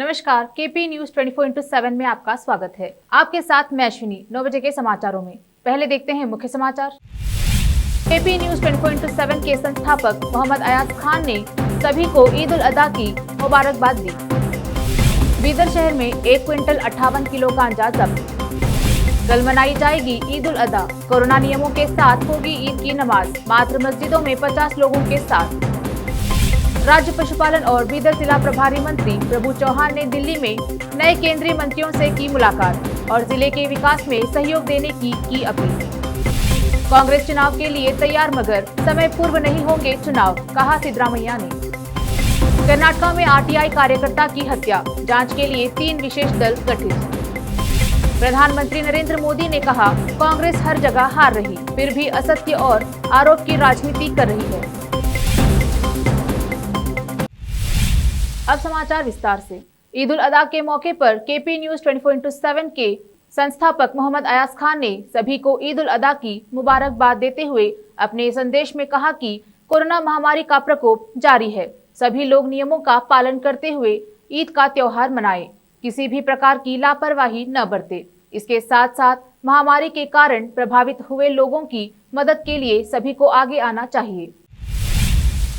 नमस्कार, KP news 24/7 में आपका स्वागत है। आपके साथ मैं अश्विनी। 9 बजे के समाचारों में पहले देखते हैं मुख्य समाचार। केपी न्यूज 24/7 के संस्थापक मोहम्मद अयाज खान ने सभी को ईद उल अदा की मुबारकबाद दी। बीदर शहर में 1 क्विंटल 58 किलो गांजा जब्त। कल मनाई जाएगी ईद उल अदा। कोरोना नियमों के साथ होगी ईद की नमाज। मात्र मस्जिदों में 50 लोगों के साथ। राज्य पशुपालन और बीदर जिला प्रभारी मंत्री प्रभु चौहान ने दिल्ली में नए केंद्रीय मंत्रियों से की मुलाकात और जिले के विकास में सहयोग देने की अपील। कांग्रेस चुनाव के लिए तैयार मगर समय पूर्व नहीं होंगे चुनाव, कहा सिद्धरामैया ने। कर्नाटक में आरटीआई कार्यकर्ता की हत्या, जांच के लिए 3 विशेष दल गठित। प्रधानमंत्री नरेंद्र मोदी ने कहा, कांग्रेस हर जगह हार रही, फिर भी असत्य और आरोप की राजनीति कर रही है। अब समाचार विस्तार से। ईद उल अदा के मौके पर केपी न्यूज 24/7 के संस्थापक मोहम्मद अयाज खान ने सभी को ईद उल अदा की मुबारकबाद देते हुए अपने संदेश में कहा कि कोरोना महामारी का प्रकोप जारी है। सभी लोग नियमों का पालन करते हुए ईद का त्योहार मनाएं, किसी भी प्रकार की लापरवाही न बरते। इसके साथ साथ महामारी के कारण प्रभावित हुए लोगों की मदद के लिए सभी को आगे आना चाहिए।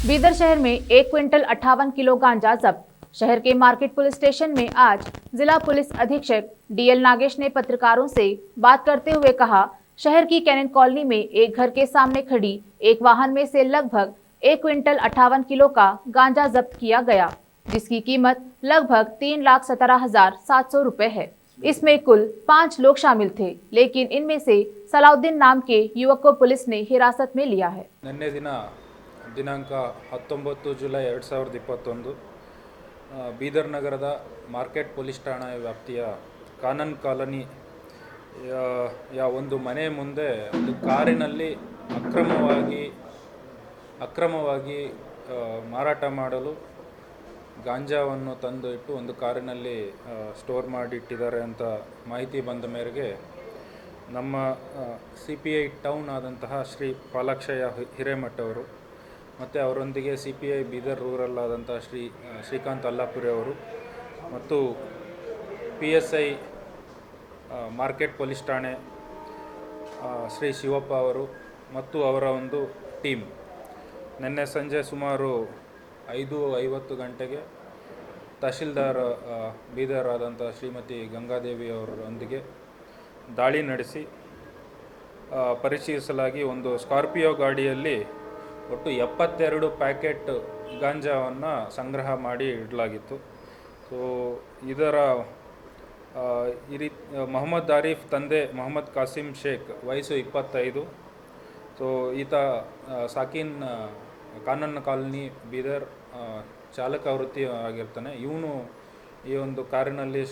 बीदर शहर में 1 क्विंटल 58 किलो गांजा जब्त। शहर के मार्केट पुलिस स्टेशन में आज जिला पुलिस अधीक्षक डीएल नागेश ने पत्रकारों से बात करते हुए कहा, शहर की कैनन कॉलोनी में एक घर के सामने खड़ी एक वाहन में से लगभग 1 क्विंटल 58 किलो का गांजा जब्त किया गया, जिसकी कीमत लगभग 3,17,700 रुपए है। इसमें कुल 5 लोग शामिल थे, लेकिन इनमें से सलाउद्दीन नाम के युवक को पुलिस ने हिरासत में लिया है। ದಿನಾಂಕ 19 ಜುಲೈ 2021 ಬೀದರ್ ನಗರದ ಮಾರ್ಕೆಟ್ ಪೊಲೀಸ್ ಠಾಣಾ ವ್ಯಾಪ್ತಿಯ ಕಾನನ್ ಕಾಲೋನಿ ಒಂದು ಮನೆ ಮುಂದೆ ಒಂದು ಕಾರಿನಲ್ಲಿ ಅಕ್ರಮವಾಗಿ ಮಾರಾಟ ಮಾಡಲು ಗಾಂಜಾವನ್ನು ತಂದು ಇಟ್ಟು ಒಂದು ಕಾರಿನಲ್ಲಿ ಸ್ಟೋರ್ ಮಾಡಿ ಇಟ್ಟಿದ್ದಾರೆ ಅಂತ ಮಾಹಿತಿ ಬಂದ ಮೇರೆಗೆ ನಮ್ಮ CPI ಟೌನ್ ಆದಂತಹ ಶ್ರೀ ಪಾಲಾಕ್ಷಯ್ಯ ಹಿರೇಮಠ ಅವರು ಮತ್ತು ಅವರೊಂದಿಗೆ CPI ಬೀದರ್ ರೂರಲ್ ಆದಂಥ ಶ್ರೀಕಾಂತ್ ಅಲ್ಲಾಪುರಿ ಅವರು ಮತ್ತು PSI ಮಾರ್ಕೆಟ್ ಪೊಲೀಸ್ ಠಾಣೆ ಶ್ರೀ ಶಿವಪ್ಪ ಅವರು ಮತ್ತು ಅವರ ಒಂದು ಟೀಮ್ ನಿನ್ನೆ ಸಂಜೆ ಸುಮಾರು 5:50 ಗಂಟೆಗೆ ತಹಶೀಲ್ದಾರ್ ಬೀದರ್ ಆದಂಥ ಶ್ರೀಮತಿ ಗಂಗಾದೇವಿ ಅವರೊಂದಿಗೆ ದಾಳಿ ನಡೆಸಿ ಪರಿಶೀಲಿಸಲಾಗಿ ಒಂದು ಸ್ಕಾರ್ಪಿಯೋ ಗಾಡಿಯಲ್ಲಿ ಒಟ್ಟು 72 ಪ್ಯಾಕೆಟ್ ಗಾಂಜಾವನ್ನು ಸಂಗ್ರಹ ಮಾಡಿ ಇಡಲಾಗಿತ್ತು. ಸೊ ಇದರ ಮೊಹಮ್ಮದ್ ಆರೀಫ್ ತಂದೆ ಮೊಹಮ್ಮದ್ ಕಾಸಿಂ ಶೇಖ್ ವಯಸ್ಸು 25. ಸೊ ಈತ ಸಾಕಿನ್ ಕಾನನ್ ಕಾಲೋನಿ ಬೀದರ್ ಚಾಲಕ ವೃತ್ತಿ ಆಗಿರ್ತಾನೆ. ಇವನು ಈ ಒಂದು ಕಾರಿನಲ್ಲಿ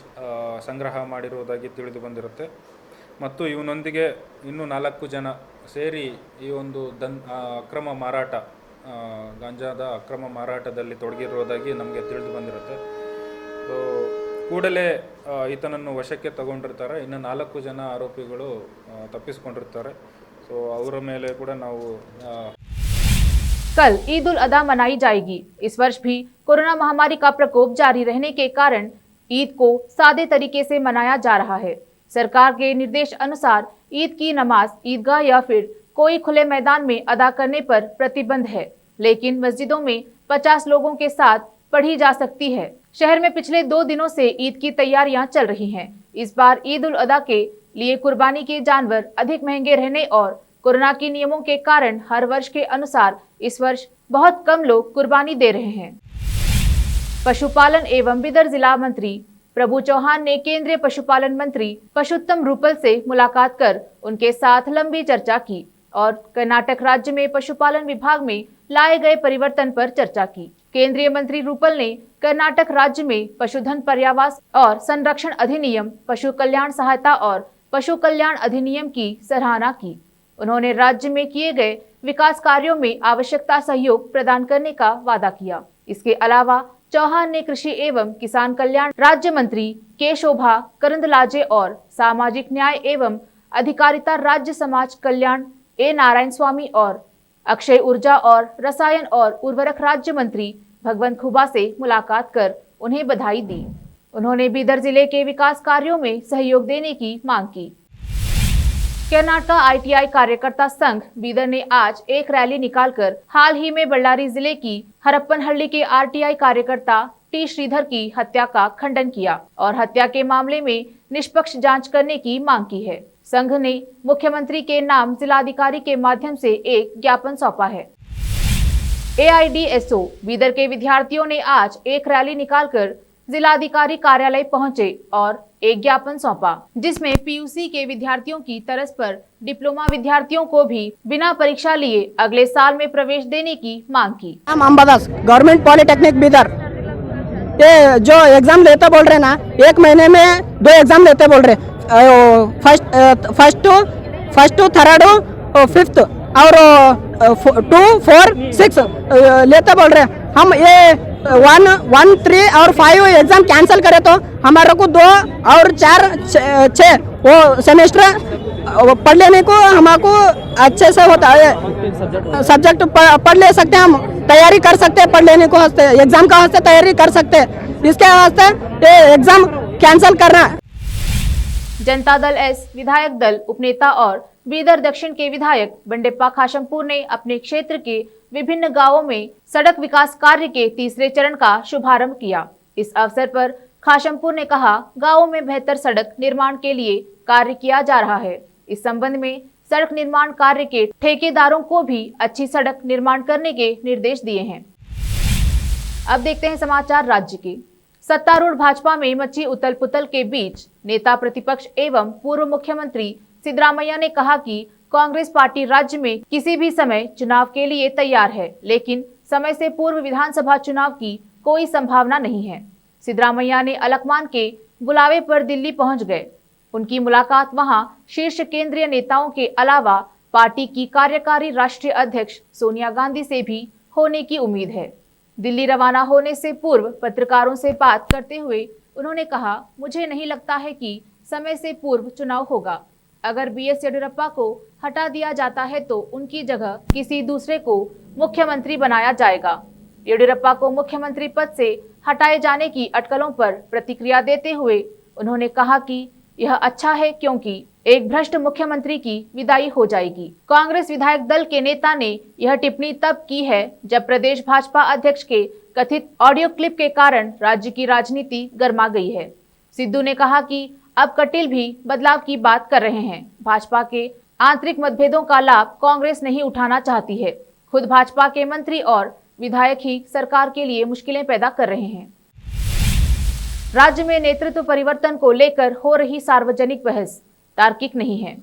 ಸಂಗ್ರಹ ಮಾಡಿರುವುದಾಗಿ ತಿಳಿದು ಬಂದಿರುತ್ತೆ ಮತ್ತು ಇವನೊಂದಿಗೆ ಇನ್ನೂ 4 ಜನ ಸೇರಿ ಈ ಒಂದು ಅಕ್ರಮ ಮಾರಾಟ ಗಾಂಜಾದ ಅಕ್ರಮ ಮಾರಾಟದಲ್ಲಿ ತೊಡಗಿರುವುದಾಗಿ ನಮಗೆ ತಿಳಿದು ಬಂದಿರುತ್ತೆ. ಸೊ ಕೂಡಲೇ ಈತನನ್ನು ವಶಕ್ಕೆ ತಗೊಂಡಿರ್ತಾರೆ. ಇನ್ನು 4 ಜನ ಆರೋಪಿಗಳು ತಪ್ಪಿಸಿಕೊಂಡಿರ್ತಾರೆ. ಸೊ ಅವರ ಮೇಲೆ ಕೂಡ ನಾವು कल ईद उल अदा मनाई जाएगी। इस वर्ष भी कोरोना महामारी का प्रकोप जारी रहने के कारण ईद को सादे तरीके से मनाया जा रहा है। सरकार के निर्देश अनुसार ईद की नमाज ईदगाह या फिर कोई खुले मैदान में अदा करने पर प्रतिबंध है, लेकिन मस्जिदों में 50 लोगों के साथ पढ़ी जा सकती है। शहर में पिछले 2 दिनों से ईद की तैयारियां चल रही हैं। इस बार ईद उल अदा के लिए कुर्बानी के जानवर अधिक महंगे रहने और कोरोना के नियमों के कारण हर वर्ष के अनुसार इस वर्ष बहुत कम लोग कुर्बानी दे रहे हैं। पशुपालन एवं बीदर जिला मंत्री प्रभु चौहान ने केंद्रीय पशुपालन मंत्री पशुत्तम रूपल से मुलाकात कर उनके साथ लंबी चर्चा की और कर्नाटक राज्य में पशुपालन विभाग में लाए गए परिवर्तन पर चर्चा की। केंद्रीय मंत्री रूपल ने कर्नाटक राज्य में पशुधन पर्यावास और संरक्षण अधिनियम, पशु कल्याण सहायता और पशु कल्याण अधिनियम की सराहना की। उन्होंने राज्य में किए गए विकास कार्यों में आवश्यकता सहयोग प्रदान करने का वादा किया। इसके अलावा चौहान ने कृषि एवं किसान कल्याण राज्य मंत्री के शोभा करंदलाजे और सामाजिक न्याय एवं अधिकारिता राज्य समाज कल्याण ए नारायण स्वामी और अक्षय ऊर्जा और रसायन और उर्वरक राज्य मंत्री भगवंत खुबा से मुलाकात कर उन्हें बधाई दी। उन्होंने बीदर जिले के विकास कार्यों में सहयोग देने की मांग की। कर्नाटका आईटीआई कार्यकर्ता संघ बीदर ने आज एक रैली निकालकर हाल ही में बल्लारी जिले की हरप्पनहल्ली के आरटीआई कार्यकर्ता टी श्रीधर की हत्या का खंडन किया और हत्या के मामले में निष्पक्ष जांच करने की मांग की है। संघ ने मुख्यमंत्री के नाम जिलाधिकारी के माध्यम से एक ज्ञापन सौंपा है। एआईडीएसओ बीदर के विद्यार्थियों ने आज एक रैली निकालकर जिलाधिकारी कार्यालय पहुंचे और एक ज्ञापन सौंपा, जिसमें पीयूसी के विद्यार्थियों की तर्ज पर डिप्लोमा विद्यार्थियों को भी बिना परीक्षा लिए अगले साल में प्रवेश देने की मांग की। अंबादास गवर्नमेंट पॉलिटेक्निक बीदर, ये जो एग्जाम लेते बोल रहे ना, एक महीने में 2 एग्जाम लेते बोल रहे, फर्स्ट टू थर्ड फिफ्थ और 2, 4, 6 लेते बोल रहे। हम ये 1, 3 और 5 एग्जाम कैंसिल करे तो हमारे को 2 और 4, 6 वो सेमेस्टर पढ़ लेने को हमको अच्छे से होता है। सब्जेक्ट पढ़ ले सकते हैं, हम तैयारी कर सकते हैं, पढ़ लेने को हंसते एग्जाम का हंसते तैयारी कर सकते हैं। इसके वास्ते ये एग्जाम कैंसिल करना। जनता दल एस विधायक दल उपनेता और बीदर दक्षिण के विधायक बंडेप्पा खाशमपुर ने अपने क्षेत्र के विभिन्न गांवों में सड़क विकास कार्य के तीसरे चरण का शुभारंभ किया। इस अवसर पर खाशमपुर ने कहा, गांवों में बेहतर सड़क निर्माण के लिए कार्य किया जा रहा है। इस संबंध में सड़क निर्माण कार्य के ठेकेदारों को भी अच्छी सड़क निर्माण करने के निर्देश दिए हैं। अब देखते हैं समाचार राज्य के। सत्तारूढ़ भाजपा में मची उथल पुथल के बीच नेता प्रतिपक्ष एवं पूर्व मुख्यमंत्री सिद्धरामैया ने कहा कि कांग्रेस पार्टी राज्य में किसी भी समय चुनाव के लिए तैयार है, लेकिन समय से पूर्व विधानसभा चुनाव की कोई संभावना नहीं है। सिद्धरामैया ने अलकमान के बुलावे पर दिल्ली पहुंच गए। उनकी मुलाकात वहां शीर्ष केंद्रीय नेताओं के अलावा पार्टी की कार्यकारी राष्ट्रीय अध्यक्ष सोनिया गांधी से भी होने की उम्मीद है। दिल्ली रवाना होने से पूर्व पत्रकारों से बात करते हुए उन्होंने कहा, मुझे नहीं लगता है कि समय से पूर्व चुनाव होगा। अगर बीएस येडियुरप्पा को हटा दिया जाता है तो उनकी जगह किसी दूसरे को मुख्यमंत्री बनाया जाएगा। येडियुरप्पा को मुख्यमंत्री पद से हटाए जाने की अटकलों पर प्रतिक्रिया देते हुए उन्होंने कहा कि यह अच्छा है, क्योंकि एक भ्रष्ट मुख्यमंत्री की विदाई हो जाएगी। कांग्रेस विधायक दल के नेता ने यह टिप्पणी तब की है जब प्रदेश भाजपा अध्यक्ष के कथित ऑडियो क्लिप के कारण राज्य की राजनीति गर्मा गई है। सिद्धू ने कहा कि अब कटिल भी बदलाव की बात कर रहे हैं। भाजपा के आंतरिक मतभेदों का लाभ कांग्रेस नहीं उठाना चाहती है। खुद भाजपा के मंत्री और विधायक ही सरकार के लिए मुश्किलें पैदा कर रहे हैं। राज्य में नेतृत्व परिवर्तन को लेकर हो रही सार्वजनिक बहस तार्किक नहीं है।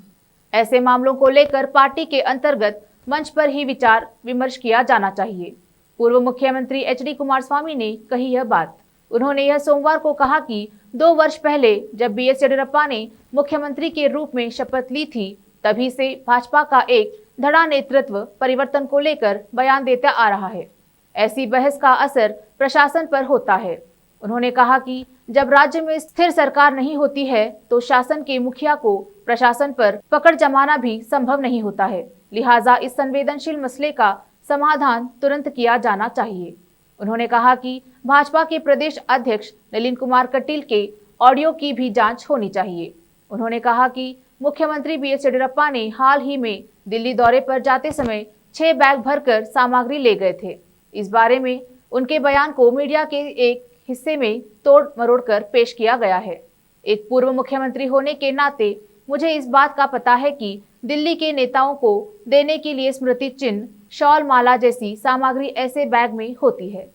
ऐसे मामलों को लेकर पार्टी के अंतर्गत मंच पर ही विचार विमर्श किया जाना चाहिए। पूर्व मुख्यमंत्री एचडी कुमारस्वामी ने कही यह बात। उन्होंने यह सोमवार को कहा कि 2 वर्ष पहले जब बीएस येडियुरप्पा ने मुख्यमंत्री के रूप में शपथ ली थी, तभी से भाजपा का एक धड़ा नेतृत्व परिवर्तन को लेकर बयान देता आ रहा है। ऐसी बहस का असर प्रशासन पर होता है। उन्होंने कहा कि जब राज्य में स्थिर सरकार नहीं होती है तो शासन के मुखिया को प्रशासन पर पकड़ जमाना भी संभव नहीं होता है। लिहाजा इस संवेदनशील मसले का समाधान तुरंत किया जाना चाहिए। उन्होंने कहा कि भाजपा के प्रदेश अध्यक्ष नलिन कुमार कटील के ऑडियो की भी जांच होनी चाहिए। उन्होंने कहा कि मुख्यमंत्री बीएस येडियुरप्पा ने हाल ही में दिल्ली दौरे पर जाते समय 6 बैग भरकर सामग्री ले गए थे। इस बारे में उनके बयान को मीडिया के एक हिस्से में तोड़ मरोड़ कर पेश किया गया है। एक पूर्व मुख्यमंत्री होने के नाते मुझे इस बात का पता है कि दिल्ली के नेताओं को देने के लिए स्मृति चिन्ह, शॉल, माला जैसी सामग्री ऐसे बैग में होती है।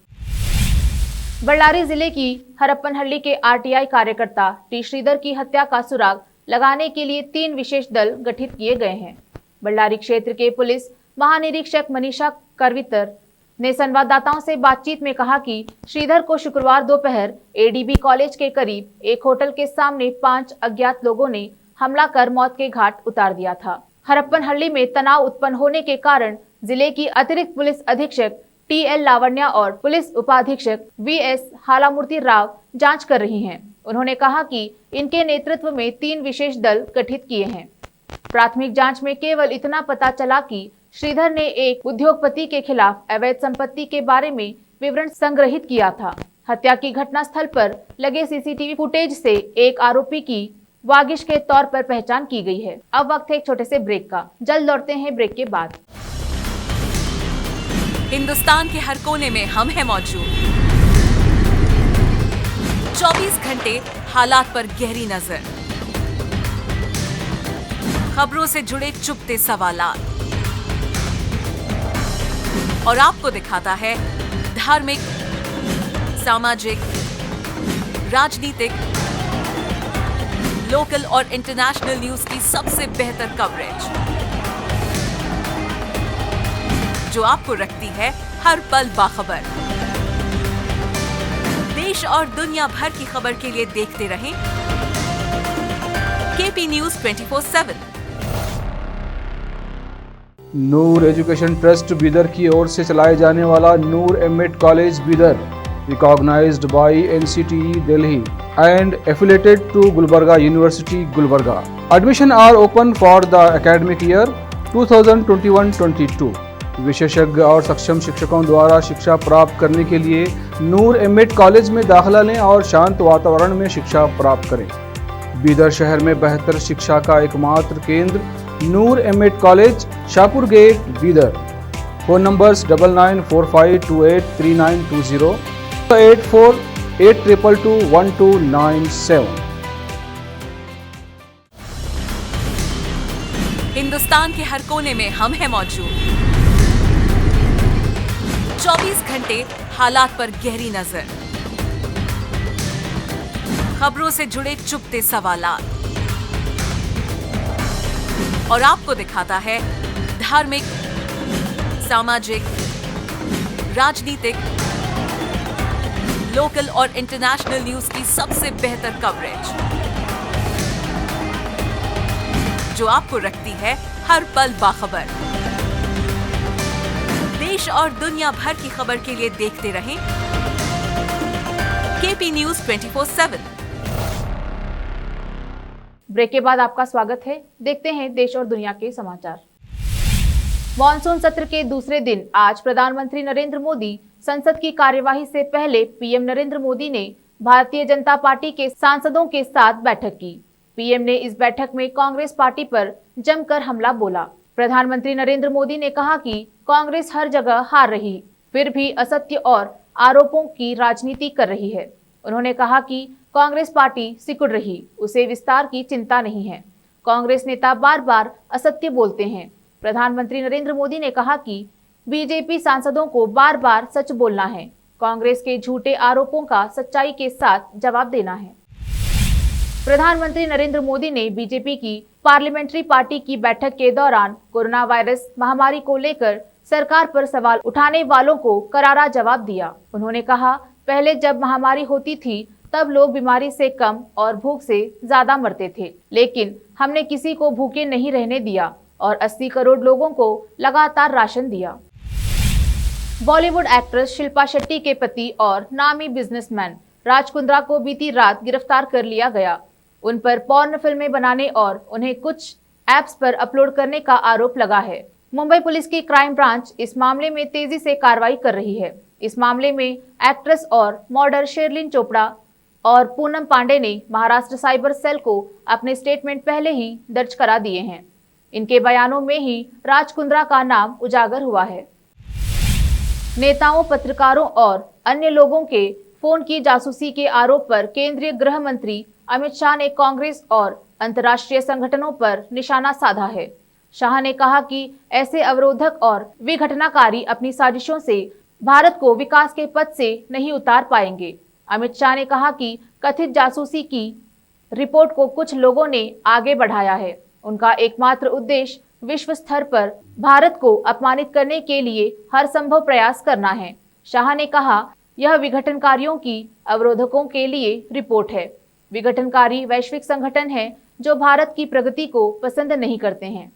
बल्लारी जिले की हरप्पनहल्ली के आरटीआई कार्यकर्ता टी श्रीधर की हत्या का सुराग लगाने के लिए 3 विशेष दल गठित किए गए हैं। बल्लारी क्षेत्र के पुलिस महानिरीक्षक मनीषा करवितर ने संवाददाताओं से बातचीत में कहा कि श्रीधर को शुक्रवार दोपहर एडीबी कॉलेज के करीब एक होटल के सामने 5 अज्ञात लोगों ने हमला कर मौत के घाट उतार दिया था। हरप्पनहल्ली में तनाव उत्पन्न होने के कारण जिले की अतिरिक्त पुलिस अधीक्षक टीएल लावण्या और पुलिस उपाधीक्षक वीएस हालामूर्ति राव जांच कर रही हैं। उन्होंने कहा कि इनके नेतृत्व में 3 विशेष दल गठित किए हैं। प्राथमिक जांच में केवल इतना पता चला कि श्रीधर ने एक उद्योगपति के खिलाफ अवैध संपत्ति के बारे में विवरण संग्रहित किया था। हत्या की घटना स्थल पर लगे सीसीटीवी फुटेज से एक आरोपी की वागिश के तौर पर पहचान की गई है। अब वक्त है एक छोटे से ब्रेक का, जल्द लौटते हैं ब्रेक के बाद। हिंदुस्तान के हर कोने में हम हैं मौजूद। 24 घंटे हालात पर गहरी नजर, खबरों से जुड़े चुपते सवालात और आपको दिखाता है धार्मिक, सामाजिक, राजनीतिक, लोकल और इंटरनेशनल न्यूज की सबसे बेहतर कवरेज, जो आपको रखती है हर पल बाखबर। देश और दुनिया भर की खबर के लिए देखते रहें KP news 24/7। Noor education trust Bidar की ओर से चलाए जाने वाला Noor MEd college Bidar, recognised by NCTE Delhi and affiliated to Gulbarga university Gulbarga. Admission are open for the academic year 2021-22। विशेषज्ञ और सक्षम शिक्षकों द्वारा शिक्षा प्राप्त करने के लिए नूर एमएड कॉलेज में दाखिला लें और शांत वातावरण में शिक्षा प्राप्त करें। बीदर शहर में बेहतर शिक्षा का एकमात्र केंद्र Noor MEd college, Shahpur gate, Bidar. Phone numbers 9945283920, 8482221297। Hindustan के हर कोने में हम हैं मौजूद। 24 घंटे हालात पर गहरी नजर, खबरों से जुड़े चुपते सवालात और आपको दिखाता है धार्मिक, सामाजिक, राजनीतिक, लोकल और इंटरनेशनल न्यूज की सबसे बेहतर कवरेज, जो आपको रखती है हर पल बाखबर। देश और दुनिया भर की खबर के लिए देखते रहें केपी न्यूज 24/7। ब्रेक के बाद आपका स्वागत है। देखते हैं देश और दुनिया के समाचार। मॉनसून सत्र के दूसरे दिन आज प्रधानमंत्री नरेंद्र मोदी संसद की कार्यवाही से पहले पीएम नरेंद्र मोदी ने भारतीय जनता पार्टी के सांसदों के साथ बैठक की। पीएम ने इस बैठक में कांग्रेस पार्टी पर जमकर हमला बोला। प्रधानमंत्री नरेंद्र मोदी ने कहा कि कांग्रेस हर जगह हार रही, फिर भी असत्य और आरोपों की राजनीति कर रही है। उन्होंने कहा कि कांग्रेस पार्टी सिकुड़ रही, उसे विस्तार की चिंता नहीं है। कांग्रेस नेता बार बार असत्य बोलते हैं। प्रधानमंत्री नरेंद्र मोदी ने कहा कि बीजेपी सांसदों को बार बार सच बोलना है, कांग्रेस के झूठे आरोपों का सच्चाई के साथ जवाब देना है। प्रधानमंत्री नरेंद्र मोदी ने बीजेपी की पार्लियामेंट्री पार्टी की बैठक के दौरान कोरोना वायरस महामारी को लेकर सरकार पर सवाल उठाने वालों को करारा जवाब दिया। उन्होंने कहा, पहले जब महामारी होती थी तब लोग बीमारी से कम और भूख से ज्यादा मरते थे, लेकिन हमने किसी को भूखे नहीं रहने दिया और 80 करोड़ लोगों को लगातार राशन दिया। बॉलीवुड एक्ट्रेस शिल्पा शेट्टी के पति और नामी बिजनेसमैन राज कुंद्रा को बीती रात गिरफ्तार कर लिया गया। उन पर पोर्न फिल्में बनाने और उन्हें कुछ ऐप्स पर अपलोड करने का आरोप लगा है। मुंबई पुलिस की क्राइम ब्रांच इस मामले में तेजी से कार्रवाई कर रही है। इस मामले में एक्ट्रेस और मॉडल शेरलिन चोपड़ा और पूनम पांडे ने महाराष्ट्र साइबर सेल को अपने स्टेटमेंट पहले ही दर्ज करा दिए हैं। इनके बयानों में ही राज कुंद्रा का नाम उजागर हुआ है। नेताओं, पत्रकारों और अन्य लोगों के फोन की जासूसी के आरोप पर केंद्रीय गृह मंत्री अमित शाह ने कांग्रेस और अंतर्राष्ट्रीय संगठनों पर निशाना साधा है। शाह ने कहा कि ऐसे अवरोधक और विघटनकारी अपनी साजिशों से भारत को विकास के पथ से नहीं उतार पाएंगे। अमित शाह ने कहा कि कथित जासूसी की रिपोर्ट को कुछ लोगों ने आगे बढ़ाया है। उनका एकमात्र उद्देश्य विश्व स्तर पर भारत को अपमानित करने के लिए हर संभव प्रयास करना है। शाह ने कहा, यह विघटनकारियों की अवरोधकों के लिए रिपोर्ट है। विघटनकारी वैश्विक संगठन है जो भारत की प्रगति को पसंद नहीं करते हैं।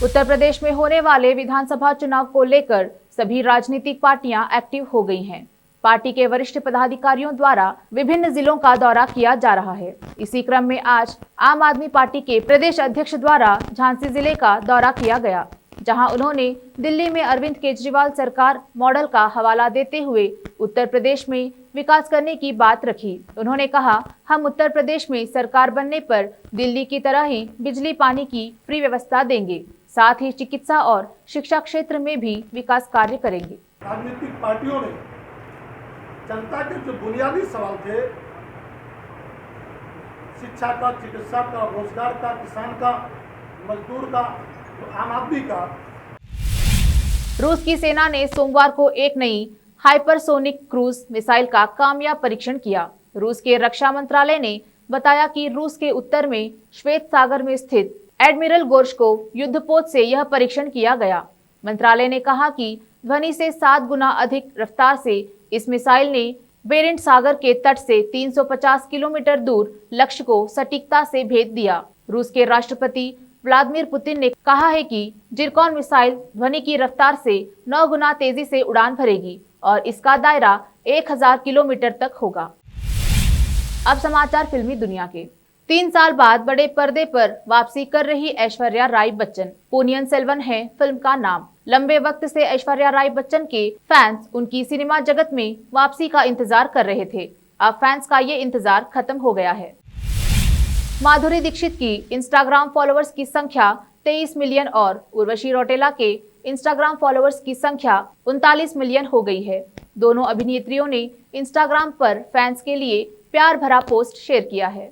उत्तर प्रदेश में होने वाले विधानसभा चुनाव को लेकर सभी राजनीतिक पार्टियां एक्टिव हो गई हैं। पार्टी के वरिष्ठ पदाधिकारियों द्वारा विभिन्न जिलों का दौरा किया जा रहा है। इसी क्रम में आज आम आदमी पार्टी के प्रदेश अध्यक्ष द्वारा झांसी जिले का दौरा किया गया, जहां उन्होंने दिल्ली में अरविंद केजरीवाल सरकार मॉडल का हवाला देते हुए उत्तर प्रदेश में विकास करने की बात रखी। उन्होंने कहा, हम उत्तर प्रदेश में सरकार बनने पर दिल्ली की तरह ही बिजली पानी की फ्री व्यवस्था देंगे, साथ ही चिकित्सा और शिक्षा क्षेत्र में भी विकास कार्य करेंगे। राजनीतिक पार्टियों ने जनता के जो बुनियादी सवाल थे, शिक्षा का, चिकित्सा का, रोजगार का, किसान का, मजदूर का, आम आदमी का। रूस की सेना ने सोमवार को एक नई हाइपरसोनिक क्रूज मिसाइल का कामयाब परीक्षण किया। रूस के रक्षा मंत्रालय ने बताया कि रूस के उत्तर में श्वेत सागर में स्थित एडमिरल गोर्शकोव युद्धपोत से यह परीक्षण किया गया। मंत्रालय ने कहा कि ध्वनि से 7 गुना अधिक रफ्तार से इस मिसाइल ने बेरेंट सागर के तट से 350 किलोमीटर दूर लक्ष्य को सटीकता से भेद दिया। रूस के राष्ट्रपति व्लादिमीर पुतिन ने कहा है कि जिरकॉन मिसाइल ध्वनि की रफ्तार से 9 गुना तेजी से उड़ान भरेगी और इसका दायरा 1000 किलोमीटर तक होगा। अब समाचार फिल्मी दुनिया के। 3 साल बाद बड़े पर्दे पर वापसी कर रही ऐश्वर्या राय बच्चन। पोनियन सेल्वन है फिल्म का नाम। लंबे वक्त से ऐश्वर्या राय बच्चन के फैंस उनकी सिनेमा जगत में वापसी का इंतजार कर रहे थे। अब फैंस का ये इंतजार खत्म हो गया है। माधुरी दीक्षित की इंस्टाग्राम फॉलोअर्स की संख्या 23 मिलियन और उर्वशी रौटेला के इंस्टाग्राम फॉलोअर्स की संख्या 39 मिलियन हो गई है। दोनों अभिनेत्रियों ने इंस्टाग्राम पर फैंस के लिए प्यार भरा पोस्ट शेयर किया है।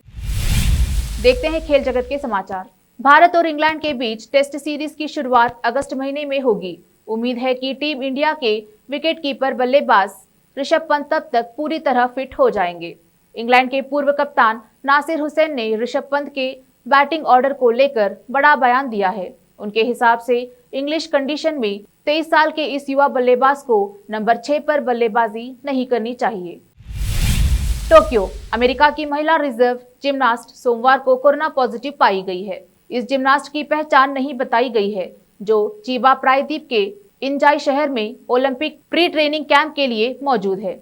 देखते हैं खेल जगत के समाचार। भारत और इंग्लैंड के बीच टेस्ट सीरीज की शुरुआत अगस्त महीने में होगी। उम्मीद है कि टीम इंडिया के विकेटकीपर बल्लेबाज ऋषभ पंत तब तक पूरी तरह फिट हो जाएंगे। इंग्लैंड के पूर्व कप्तान नासिर हुसैन ने ऋषभ पंत के बैटिंग ऑर्डर को लेकर बड़ा बयान दिया है। उनके हिसाब से इंग्लिश कंडीशन में 23 साल के इस युवा बल्लेबाज को नंबर 6 पर बल्लेबाजी नहीं करनी चाहिए। टोक्यो, अमेरिका की महिला रिजर्व जिम्नास्ट सोमवार को कोरोना पॉजिटिव पाई गई है। इस जिम्नास्ट की पहचान नहीं बताई गई है, जो चिबा प्रायद्वीप के इंजाई शहर में ओलंपिक प्री ट्रेनिंग कैंप के लिए मौजूद है।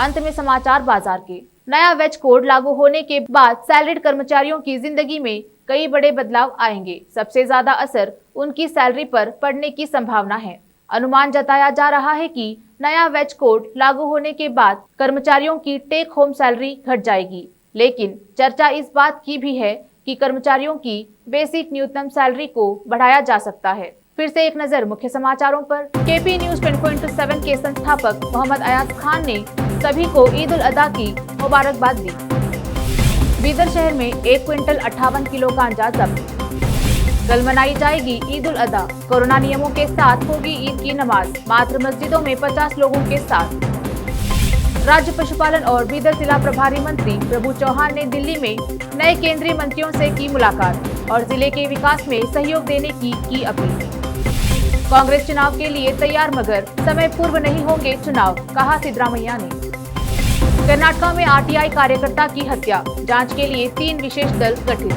अंत में समाचार बाजार के। नया वेज कोड लागू होने के बाद सैलरीड कर्मचारियों की जिंदगी में कई बड़े बदलाव आएंगे। सबसे ज्यादा असर उनकी सैलरी पर पड़ने की संभावना है। अनुमान जताया जा रहा है कि नया वेज कोड लागू होने के बाद कर्मचारियों की टेक होम सैलरी घट जाएगी, लेकिन चर्चा इस बात की भी है कि कर्मचारियों की बेसिक न्यूनतम सैलरी को बढ़ाया जा सकता है। फिर से एक नजर मुख्य समाचारों पर। केपी न्यूज 24/7 के संस्थापक मोहम्मद अयाज खान ने सभी को ईद उल अदा की मुबारकबाद दी। बीदर शहर में 1 क्विंटल 58 किलो गांजा जब्त। कल मनाई जाएगी ईद उल अदा। कोरोना नियमों के साथ होगी ईद की नमाज, मात्र मस्जिदों में 50 लोगों के साथ। राज्य पशुपालन और बीदर जिला प्रभारी मंत्री प्रभु चौहान ने दिल्ली में नए केंद्रीय मंत्रियों से की मुलाकात और जिले के विकास में सहयोग देने की अपील। कांग्रेस चुनाव के लिए तैयार मगर समय पूर्व नहीं होंगे चुनाव, कहा सिद्धरामैया ने। कर्नाटक में आरटीआई कार्यकर्ता की हत्या, जांच के लिए 3 विशेष दल गठित।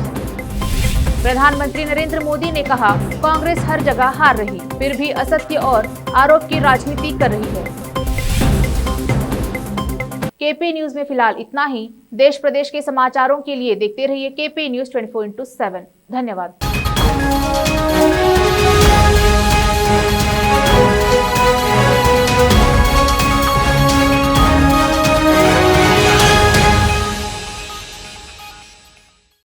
प्रधानमंत्री नरेंद्र मोदी ने कहा, कांग्रेस हर जगह हार रही, फिर भी असत्य और आरोप की राजनीति कर रही है। केपी न्यूज में फिलहाल इतना ही। देश प्रदेश के समाचारों के लिए देखते रहिए केपी न्यूज 24/7। धन्यवाद।